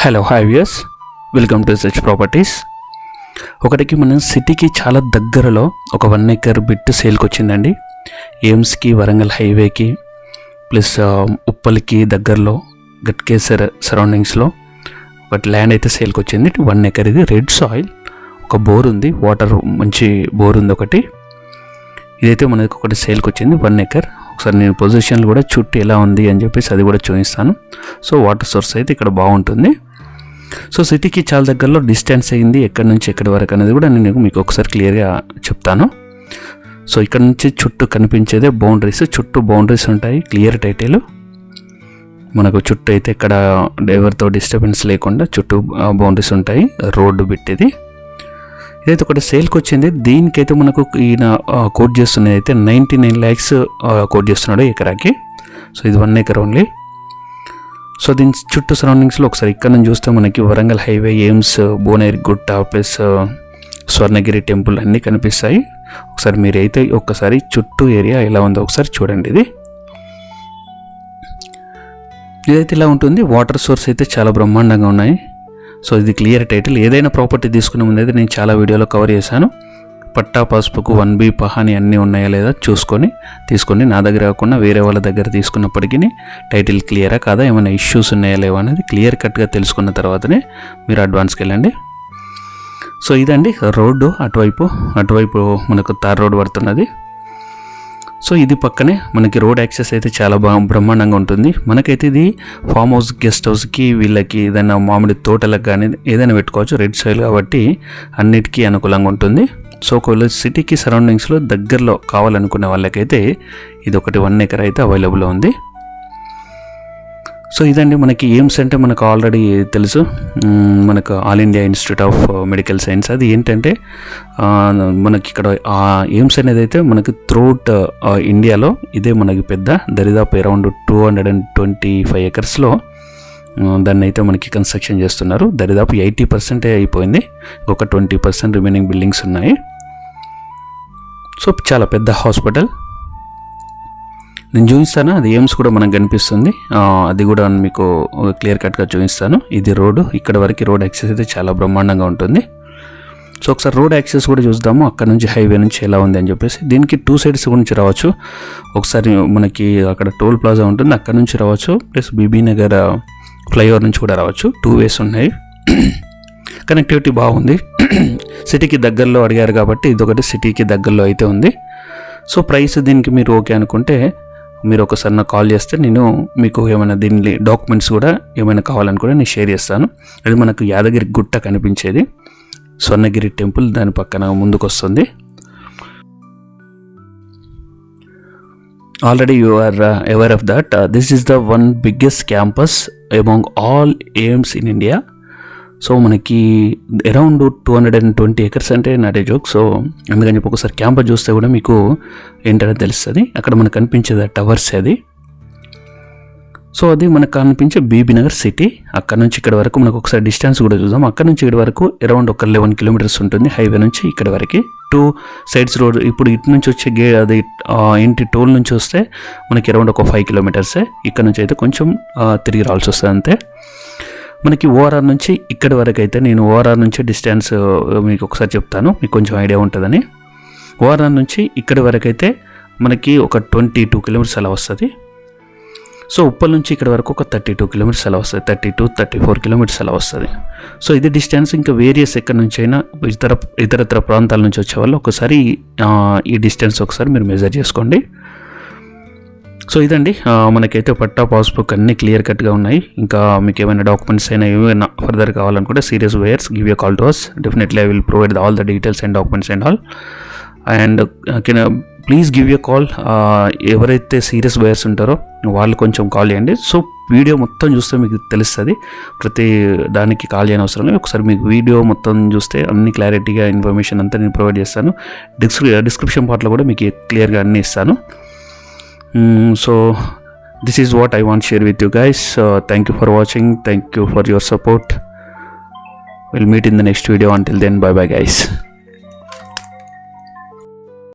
Hello hi viewers, welcome to search properties. ఒకటికి మనం సిటీకి చాలా దగ్గరలో ఒక 1 acre బిట్ సేల్కి వచ్చిందండి. ఎయిమ్స్కి, వరంగల్ హైవేకి ప్లస్ ఉప్పల్కి దగ్గరలో గట్కేసర్ సరౌండింగ్స్లో ఒక ల్యాండ్ అయితే సేల్కి వచ్చింది. 1 acre ఇది రెడ్ సాయిల్, ఒక బోర్ ఉంది, వాటర్ మంచి బోర్ ఉంది ఒకటి. ఇదైతే మనకి ఒకటి సేల్కి వచ్చింది 1 acre. ఒకసారి నేను పొజిషన్లు కూడా చుట్టూ ఎలా ఉంది అని చెప్పేసి అది కూడా చూపిస్తాను. సో వాటర్ సోర్స్ అయితే ఇక్కడ బాగుంటుంది. సో సిటీకి చాలా దగ్గరలో డిస్టెన్స్ అయింది ఎక్కడి నుంచి ఎక్కడి వరకు అనేది కూడా నేను మీకు ఒకసారి క్లియర్గా చెప్తాను. సో ఇక్కడ నుంచి చుట్టూ కనిపించేదే బౌండరీస్, చుట్టూ బౌండరీస్ ఉంటాయి. క్లియర్ టైటిల్ మనకు చుట్టూ అయితే ఇక్కడ ఎవరితో డిస్టర్బెన్స్ లేకుండా చుట్టూ బౌండరీస్ ఉంటాయి. రోడ్డు బిట్టిది ఇదైతే ఒకటి సేల్కి వచ్చింది. దీనికైతే మనకు ఈయన కోట్ చేస్తున్నది అయితే 99 lakhs కోట్ చేస్తున్నాడు ఎకరాకి. సో ఇది 1 acre ఓన్లీ. సో దీని చుట్టూ సరౌండింగ్స్లో ఒకసారి ఇక్కడ నుంచి చూస్తే మనకి వరంగల్ హైవే, ఎయిమ్స్, భువనగిరి గుట్ట ప్లస్ స్వర్ణగిరి టెంపుల్ అన్నీ కనిపిస్తాయి. ఒకసారి మీరైతే ఒక్కసారి చుట్టూ ఏరియా ఎలా ఉందో ఒకసారి చూడండి. ఇదైతే ఇలా ఉంటుంది. వాటర్ సోర్స్ అయితే చాలా బ్రహ్మాండంగా ఉన్నాయి. సో ఇది క్లియర్ టైటిల్. ఏదైనా ప్రాపర్టీ తీసుకునే ముందు అయితే నేను చాలా వీడియోలో కవర్ చేశాను. పట్టా, పాస్బుక్, 1B, పహాని అన్నీ ఉన్నాయా లేదా చూసుకొని తీసుకొని, నా దగ్గర కాకుండా వేరే వాళ్ళ దగ్గర తీసుకున్నప్పటికీ టైటిల్ క్లియరా కాదా, ఏమైనా ఇష్యూస్ ఉన్నాయా లేవా అనేది క్లియర్ కట్గా తెలుసుకున్న తర్వాతనే మీరు అడ్వాన్స్కి వెళ్ళండి. సో ఇదండి రోడ్డు. అటువైపు మనకు తార్ రోడ్ పడుతున్నది. సో ఇది పక్కనే మనకి రోడ్ యాక్సెస్ అయితే చాలా బ్రహ్మాండంగా ఉంటుంది. మనకైతే ఇది ఫామ్ హౌస్, గెస్ట్ హౌస్కి, వీళ్ళకి ఏదైనా మామిడి తోటలకు కానీ ఏదైనా పెట్టుకోవచ్చు. రెడ్ సాయిల్ కాబట్టి అన్నిటికీ అనుకూలంగా ఉంటుంది. సో ఒకవేళ సిటీకి సరౌండింగ్స్లో దగ్గరలో కావాలనుకునే వాళ్ళకైతే ఇది ఒకటి 1 acre అయితే అవైలబుల్లో ఉంది. సో ఇదండి మనకి ఎయిమ్స్ అంటే మనకు ఆల్రెడీ తెలుసు, మనకు all India institute of medical science. అది ఏంటంటే మనకి ఇక్కడ ఎయిమ్స్ అనేది అయితే మనకి త్రూఅవుట్ ఇండియాలో ఇదే మనకి పెద్ద, దరిదాపు అరౌండ్ 225 acresలో దాన్ని అయితే మనకి కన్స్ట్రక్షన్ చేస్తున్నారు. దరిదాపు 80% అయిపోయింది, ఒక 20% రిమైనింగ్ బిల్డింగ్స్ ఉన్నాయి. సో చాలా పెద్ద హాస్పిటల్ నేను చూపిస్తాను. అది ఎయిమ్స్ కూడా మనకు కనిపిస్తుంది, అది కూడా మీకు క్లియర్ కట్గా చూపిస్తాను. ఇది రోడ్డు, ఇక్కడ వరకు రోడ్ యాక్సెస్ అయితే చాలా బ్రహ్మాండంగా ఉంటుంది. సో ఒకసారి రోడ్ యాక్సెస్ కూడా చూద్దాము, అక్కడ నుంచి హైవే నుంచి ఎలా ఉంది అని చెప్పేసి. దీనికి 2 sides నుంచి రావచ్చు. ఒకసారి మనకి అక్కడ టోల్ ప్లాజా ఉంటుంది, అక్కడ నుంచి రావచ్చు. ప్లస్ బీబీ నగర్ ఫ్లైఓవర్ నుంచి కూడా రావచ్చు. 2 ways ఉన్నాయి. కనెక్టివిటీ బాగుంది. సిటీకి దగ్గరలో అడిగారు కాబట్టి ఇదొకటి సిటీకి దగ్గరలో అయితే ఉంది. సో ప్రైస్ దీనికి మీరు ఓకే అనుకుంటే మీరు ఒకసారి నాకు కాల్ చేస్తే నేను మీకు ఏమైనా దీని డాక్యుమెంట్స్ కూడా ఏమైనా కావాలనుకుంటే నేను షేర్ చేస్తాను. అది మనకు యాదగిరి గుట్ట కనిపించేది, స్వర్ణగిరి టెంపుల్ దాని పక్కన ముందుకు వస్తుంది. Already you are aware of that. This is the one biggest campus among all AIIMS in India. So మనకి అరౌండ్ 220 acres అంటే నాట్ ఏ జోక్. సో అందుకని చెప్పి ఒకసారి క్యాంపస్ చూస్తే కూడా మీకు ఏంటనే తెలుస్తుంది. అక్కడ మనకు కనిపించేది టవర్స్ అది. సో అది మనకు కనిపించే బీబీ నగర్ సిటీ. అక్కడ నుంచి ఇక్కడ వరకు మనకు ఒకసారి డిస్టెన్స్ కూడా చూద్దాం. అక్కడ నుంచి ఇక్కడ వరకు అరౌండ్ ఒక 11 kilometers ఉంటుంది హైవే నుంచి ఇక్కడ వరకు. 2 sides రోడ్. ఇప్పుడు ఇటు నుంచి వచ్చే అది ఇంటి టోల్ నుంచి వస్తే మనకి అరౌండ్ ఒక 5 kilometers. ఇక్కడ నుంచి అయితే కొంచెం తిరిగి రావాల్సి వస్తుంది అంతే. మనకి ఓఆర్ఆర్ నుంచి ఇక్కడి వరకు అయితే, నేను ఓఆర్ఆర్ నుంచి డిస్టెన్స్ మీకు ఒకసారి చెప్తాను, మీకు కొంచెం ఐడియా ఉంటుందని. ఓఆర్ఆర్ నుంచి ఇక్కడి వరకు అయితే మనకి ఒక 22 kilometers అలా వస్తుంది. సో ఉప్పల్ నుంచి ఇక్కడ వరకు ఒక 32 kilometers అలా వస్తుంది, 32-34 kilometers అలా వస్తుంది. సో ఇది డిస్టెన్స్. ఇంకా వేరియస్ ఎక్కడి నుంచి అయినా ఇతరత్ర ప్రాంతాల నుంచి వచ్చే వాళ్ళు ఒకసారి ఈ డిస్టెన్స్ ఒకసారి మీరు మెజర్ చేసుకోండి. సో ఇదండి మనకైతే పట్టా, పాస్బుక్ అన్నీ క్లియర్ కట్గా ఉన్నాయి. ఇంకా మీకు ఏమైనా డాక్యుమెంట్స్ అయినా ఏమైనా ఫర్దర్ కావాలనుకుంటే serious buyers give you call to us. Definitely I will provide all the details and documents and all. And please give you call. ఎవరైతే సీరియస్ బయర్స్ ఉంటారో వాళ్ళు కొంచెం కాల్ చేయండి. సో వీడియో మొత్తం చూస్తే మీకు తెలుస్తుంది, ప్రతి దానికి కాల్ చేయని అవసరం లేదు. ఒకసారి మీకు వీడియో మొత్తం చూస్తే అన్ని క్లారిటీగా ఇన్ఫర్మేషన్ అంతా నేను ప్రొవైడ్ చేస్తాను. డిస్క్రిప్షన్ పార్ట్లో కూడా మీకు క్లియర్గా అన్నీ ఇస్తాను. So this is what I want to share with you guys. Thank you for watching. Thank you for your support. We'll meet in the next video. Until then, bye bye guys.